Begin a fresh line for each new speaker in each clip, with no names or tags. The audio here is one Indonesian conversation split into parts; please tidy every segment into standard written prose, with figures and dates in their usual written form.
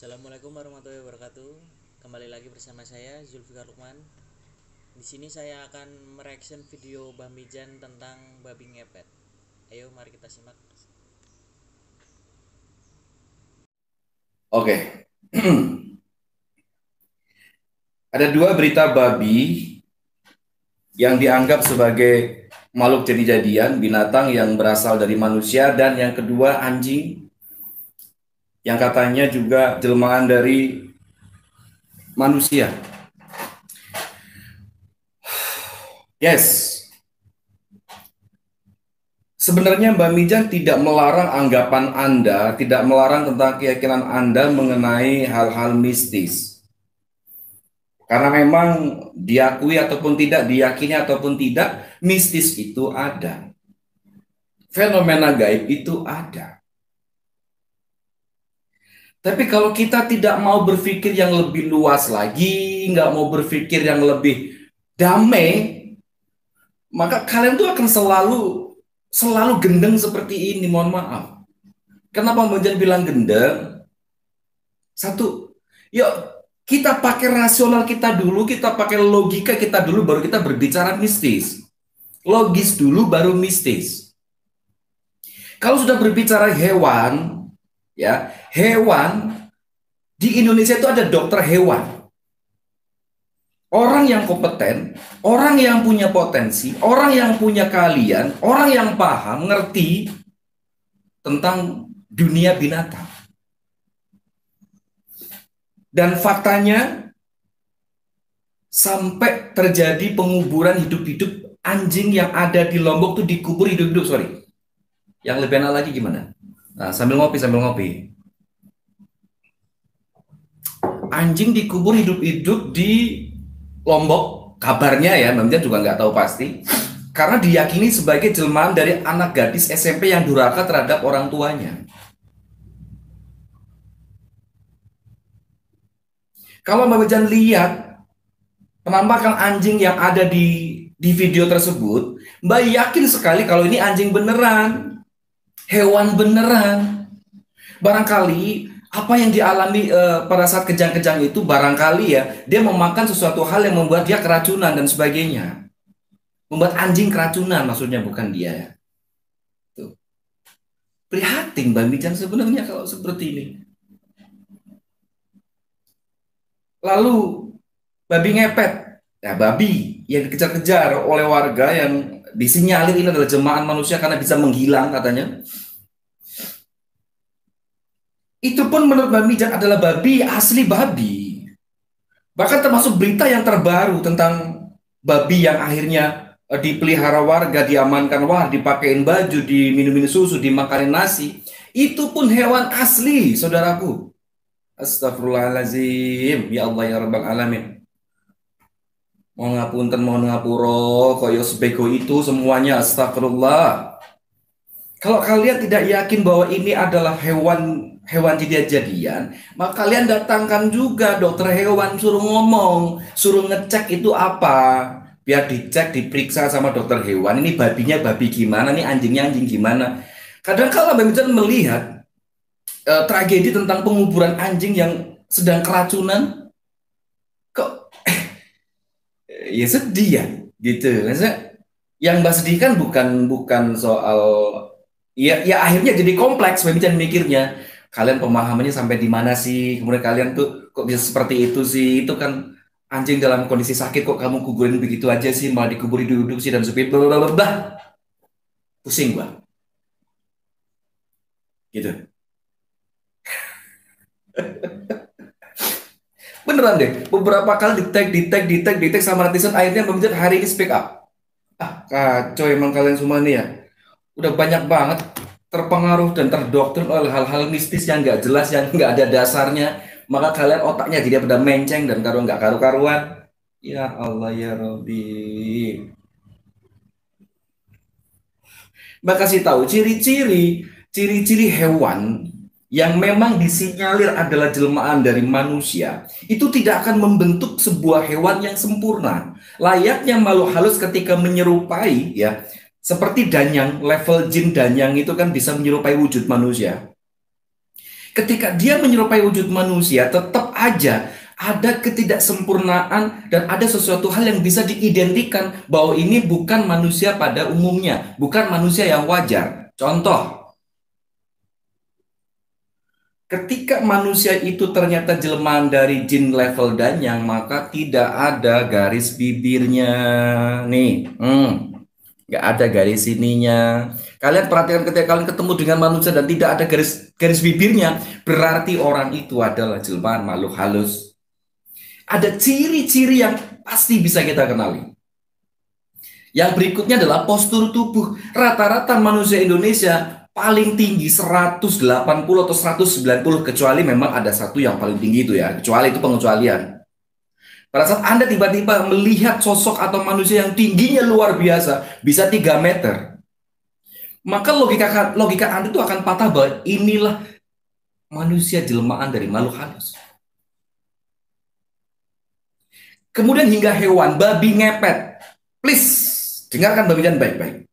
Assalamualaikum warahmatullahi wabarakatuh. Kembali lagi bersama saya Zulfikar Lukman. Di sini saya akan mereaction video Mbah Mijan tentang babi ngepet. Ayo mari kita simak.
Oke. Ada dua berita babi yang dianggap sebagai makhluk jadi-jadian, binatang yang berasal dari manusia, dan yang kedua anjing yang katanya juga jelmaan dari manusia. Yes, sebenarnya Mbak Mijan tidak melarang anggapan Anda, tidak melarang tentang keyakinan Anda mengenai hal-hal mistis. Karena memang diakui ataupun tidak, diyakini ataupun tidak, mistis itu ada. Fenomena gaib itu ada. Tapi kalau kita tidak mau berpikir yang lebih luas lagi, nggak mau berpikir yang lebih damai, maka kalian tuh akan selalu gendeng seperti ini. Mohon maaf. Kenapa Mbak Jan bilang gendeng? Satu, yuk kita pakai rasional kita dulu, kita pakai logika kita dulu, baru kita berbicara mistis. Logis dulu, baru mistis. Kalau sudah berbicara hewan, ya hewan di Indonesia itu ada dokter hewan. Orang yang kompeten, orang yang punya potensi, orang yang punya keahlian, orang yang paham, ngerti tentang dunia binatang. Dan faktanya, sampai terjadi penguburan hidup-hidup anjing yang ada di Lombok tuh dikubur hidup-hidup, sorry. Yang lebih enak lagi gimana? Nah, sambil ngopi. Anjing dikubur hidup-hidup di Lombok, kabarnya ya, Mbak juga nggak tahu pasti, karena diyakini sebagai jelmaan dari anak gadis SMP yang durhaka terhadap orang tuanya. Kalau Mbak Jan lihat penampakan anjing yang ada di video tersebut, Mbak yakin sekali kalau ini anjing beneran, hewan beneran. Barangkali apa yang dialami pada saat kejang-kejang itu, barangkali ya dia memakan sesuatu hal yang membuat dia keracunan dan sebagainya. Membuat anjing keracunan maksudnya, bukan dia. Tuh. Prihatin Mbak Mijan sebenarnya kalau seperti ini. Lalu babi ngepet, ya babi yang dikejar-kejar oleh warga yang disinyalir ini adalah jelmaan manusia karena bisa menghilang katanya. Itu pun menurut Mbak Mijan adalah babi, asli babi. Bahkan termasuk berita yang terbaru tentang babi yang akhirnya dipelihara warga, diamankan, wah dipakein baju, diminum susu, dimakanin nasi. Itu pun hewan asli, saudaraku. Astagfirullahaladzim, ya Allah ya Rabbal Alamin. Mohon ngapunten, mohon ngapuro, koyo sebego itu semuanya, astagfirullah. Kalau kalian tidak yakin bahwa ini adalah hewan jadi-jadian, maka kalian datangkan juga dokter hewan, suruh ngomong, suruh ngecek itu apa, biar dicek, diperiksa sama dokter hewan. Ini babinya babi gimana, ini anjingnya anjing gimana. Kadang kala misalnya melihat tragedi tentang penguburan anjing yang sedang keracunan, kok ya sedih ya, gitu. Maksudnya, yang Mbak sedihkan bukan bukan soal ya akhirnya jadi kompleks pemikiran mikirnya. Kalian pemahamannya sampai di mana sih? Kemudian kalian tuh kok bisa seperti itu sih? Itu kan anjing dalam kondisi sakit kok kamu kuburin begitu aja sih, malah dikubur hidup-hidup sih dan seperti blablabla. Pusing gua. Gitu. Beneran deh, beberapa kali di tag sama netizen, akhirnya pemikiran hari ini speak up. Ah, kacau emang kalian semua nih ya. Udah banyak banget terpengaruh dan terdoktrin oleh hal-hal mistis yang nggak jelas, yang nggak ada dasarnya, maka kalian otaknya jadi pada menceng dan karo nggak karu-karuan. Ya Allah ya Robbi. Mbak kasih tahu ciri-ciri hewan yang memang disinyalir adalah jelmaan dari manusia, itu tidak akan membentuk sebuah hewan yang sempurna. Layaknya makhluk halus ketika menyerupai, ya, seperti danyang, level jin danyang itu kan bisa menyerupai wujud manusia. Ketika dia menyerupai wujud manusia, tetap aja ada ketidaksempurnaan dan ada sesuatu hal yang bisa diidentikan bahwa ini bukan manusia pada umumnya, bukan manusia yang wajar. Contoh, ketika manusia itu ternyata jelmaan dari jin level danyang, maka tidak ada garis bibirnya. Nih, nggak ada garis sininya. Kalian perhatikan ketika kalian ketemu dengan manusia dan tidak ada garis bibirnya, berarti orang itu adalah jelmaan makhluk halus. Ada ciri-ciri yang pasti bisa kita kenali. Yang berikutnya adalah postur tubuh. Rata-rata manusia Indonesia paling tinggi 180 atau 190, kecuali memang ada satu yang paling tinggi itu ya, kecuali itu pengecualian. Pada saat Anda tiba-tiba melihat sosok atau manusia yang tingginya luar biasa, bisa 3 meter, maka logika Anda itu akan patah bahwa inilah manusia jelmaan dari makhluk halus. Kemudian hingga hewan, babi ngepet. Please, dengarkan Babi Jan baik-baik.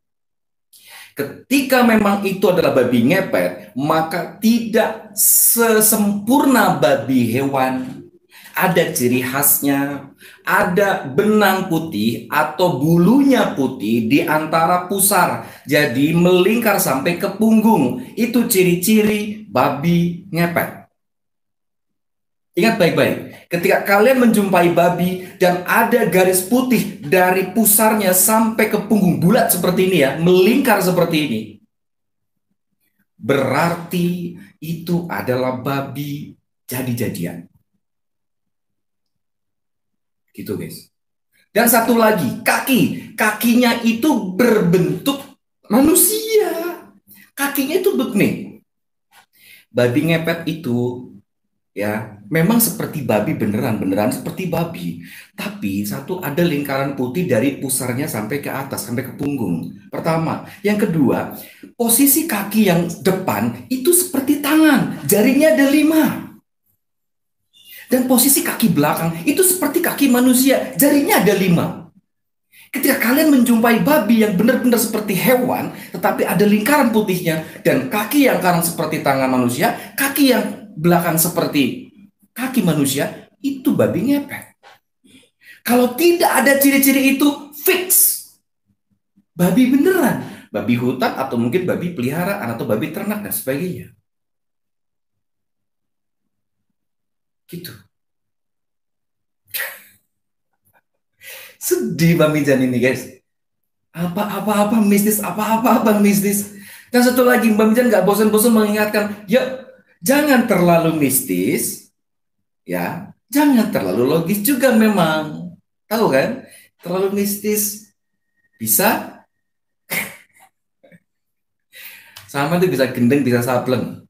Ketika memang itu adalah babi ngepet, maka tidak sesempurna babi hewan. Ada ciri khasnya, ada benang putih atau bulunya putih di antara pusar, jadi melingkar sampai ke punggung. Itu ciri-ciri babi ngepet. Ingat baik-baik, ketika kalian menjumpai babi dan ada garis putih dari pusarnya sampai ke punggung bulat seperti ini ya, melingkar seperti ini, berarti itu adalah babi jadi-jadian. Gitu guys. Dan satu lagi, kakinya itu berbentuk manusia. Kakinya itu begini. Babi ngepet itu ya, memang seperti babi beneran seperti babi. Tapi satu, ada lingkaran putih dari pusarnya sampai ke atas, sampai ke punggung. Pertama. Yang kedua, posisi kaki yang depan itu seperti tangan. Jarinya ada 5. Dan posisi kaki belakang itu seperti kaki manusia. Jarinya ada 5. Ketika kalian menjumpai babi yang benar-benar seperti hewan, tetapi ada lingkaran putihnya, dan kaki yang kanan seperti tangan manusia, kaki yang belakang seperti kaki manusia, itu babi ngepet. Kalau tidak ada ciri-ciri itu, fix babi beneran, babi hutan atau mungkin babi peliharaan atau babi ternak dan sebagainya. Gitu. Sedih Bang Mijan ini guys. Apa-apa mistis, apa-apa mistis. Dan satu lagi, Bang Mijan nggak bosan-bosan mengingatkan, yuk jangan terlalu mistis, ya, jangan terlalu logis juga memang. Tahu kan? Terlalu mistis bisa sama tuh, bisa gendeng, bisa sableng.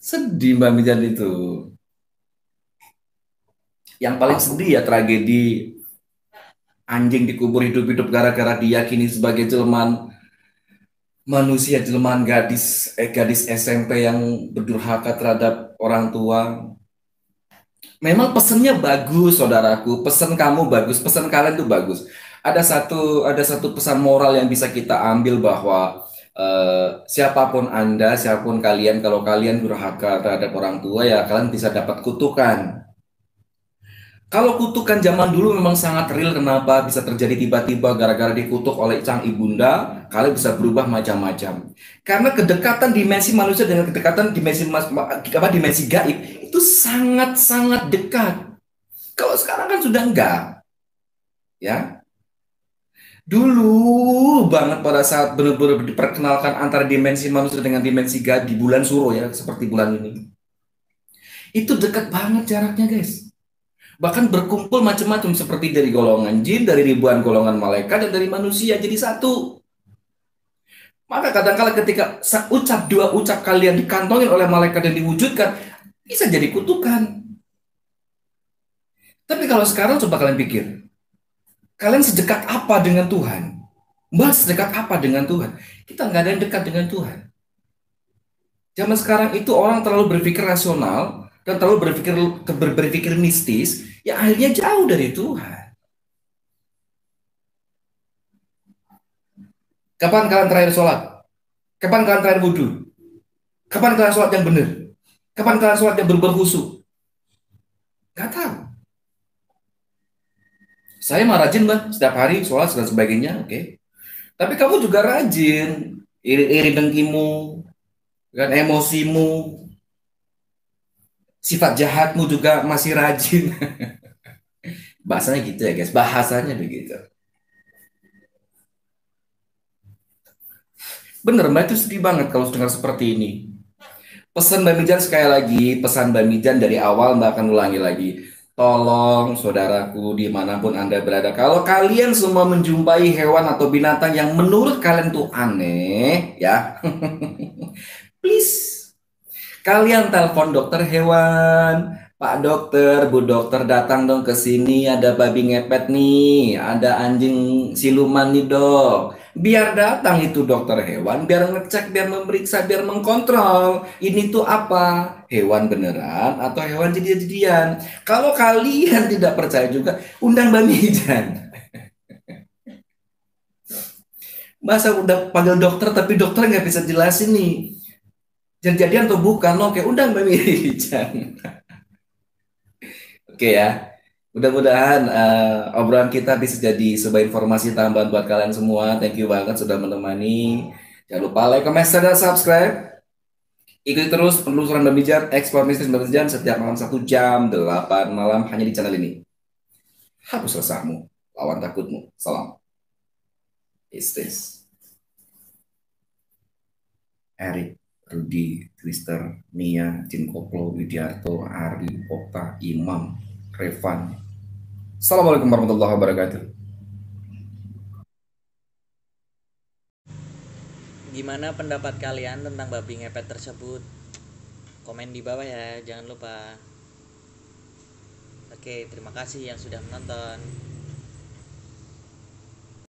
Sedih Mbak Mijan itu. Yang paling sedih ya tragedi anjing dikubur hidup-hidup gara-gara diyakini sebagai jelmaan manusia, jelmaan gadis SMP yang berdurhaka terhadap orang tua. Memang pesennya bagus, saudaraku. Pesan kamu bagus, pesan kalian tuh bagus. Ada satu pesan moral yang bisa kita ambil bahwa siapapun Anda, siapapun kalian, kalau kalian durhaka terhadap orang tua ya kalian bisa dapat kutukan. Kalau kutukan zaman dulu memang sangat real, kenapa bisa terjadi tiba-tiba gara-gara dikutuk oleh sang ibunda, kalian bisa berubah macam-macam. Karena kedekatan dimensi manusia dengan kedekatan dimensi gaib itu sangat-sangat dekat. Kalau sekarang kan sudah enggak. Ya. Dulu banget pada saat benar-benar diperkenalkan antara dimensi manusia dengan dimensi gaib di bulan Suro ya, seperti bulan ini. Itu dekat banget jaraknya, guys. Bahkan berkumpul macam-macam seperti dari golongan jin, dari ribuan golongan malaikat, dan dari manusia jadi satu. Maka kadang-kala ketika dua ucap kalian dikantongin oleh malaikat dan diwujudkan, bisa jadi kutukan. Tapi kalau sekarang coba kalian pikir, kalian sedekat apa dengan Tuhan? Mbak, sedekat apa dengan Tuhan? Kita nggak ada yang dekat dengan Tuhan. Zaman sekarang itu orang terlalu berpikir rasional dan terlalu berpikir mistis, yang akhirnya jauh dari Tuhan. Kapan kalian terakhir sholat? Kapan kalian terakhir wudhu? Kapan kalian sholat yang benar? Kapan kalian sholat yang berkhusyuk? Gak tahu. Saya mah rajin bang, setiap hari sholat dan sebagainya, oke. Tapi kamu juga rajin, iri-iri dengkimu, kan emosimu, sifat jahatmu juga masih rajin. Bahasanya gitu ya guys, bahasanya begitu. Bener, Mbak itu sedih banget kalau dengar seperti ini. Pesan Mbak Mijan sekali lagi, pesan Mbak Mijan dari awal Mbak akan ulangi lagi. Tolong saudaraku dimanapun Anda berada, kalau kalian semua menjumpai hewan atau binatang yang menurut kalian tuh aneh, ya, please kalian telepon dokter hewan. Pak dokter, Bu dokter datang dong ke sini, ada babi ngepet nih, ada anjing siluman nih dok. Biar datang itu dokter hewan, biar ngecek, biar memeriksa, biar mengkontrol. Ini tuh apa? Hewan beneran atau hewan jadi-jadian? Kalau kalian tidak percaya juga, undang Mbak Mijan. Masa udah panggil dokter tapi dokter nggak bisa jelasin nih jadi-jadian atau bukan? Oke, undang Mbak Mijan. Oke ya, mudah-mudahan obrolan kita bisa jadi sebuah informasi tambahan buat kalian semua. Thank you banget sudah menemani. Jangan lupa like, comment, share, dan subscribe. Ikuti terus penelusuran Bamijan, Explore Mistis Bamijan setiap malam 1 jam 8 malam hanya di channel ini. Hapus resahmu, lawan takutmu. Salam. Istis. Erik, Rudi, Twister, Nia, Jin Koplo, Widiarto, Ari, Okta, Imam, Revan. Assalamualaikum warahmatullahi wabarakatuh.
Gimana pendapat kalian tentang babi ngepet tersebut? Komen di bawah ya, jangan lupa. Oke, terima kasih yang sudah menonton.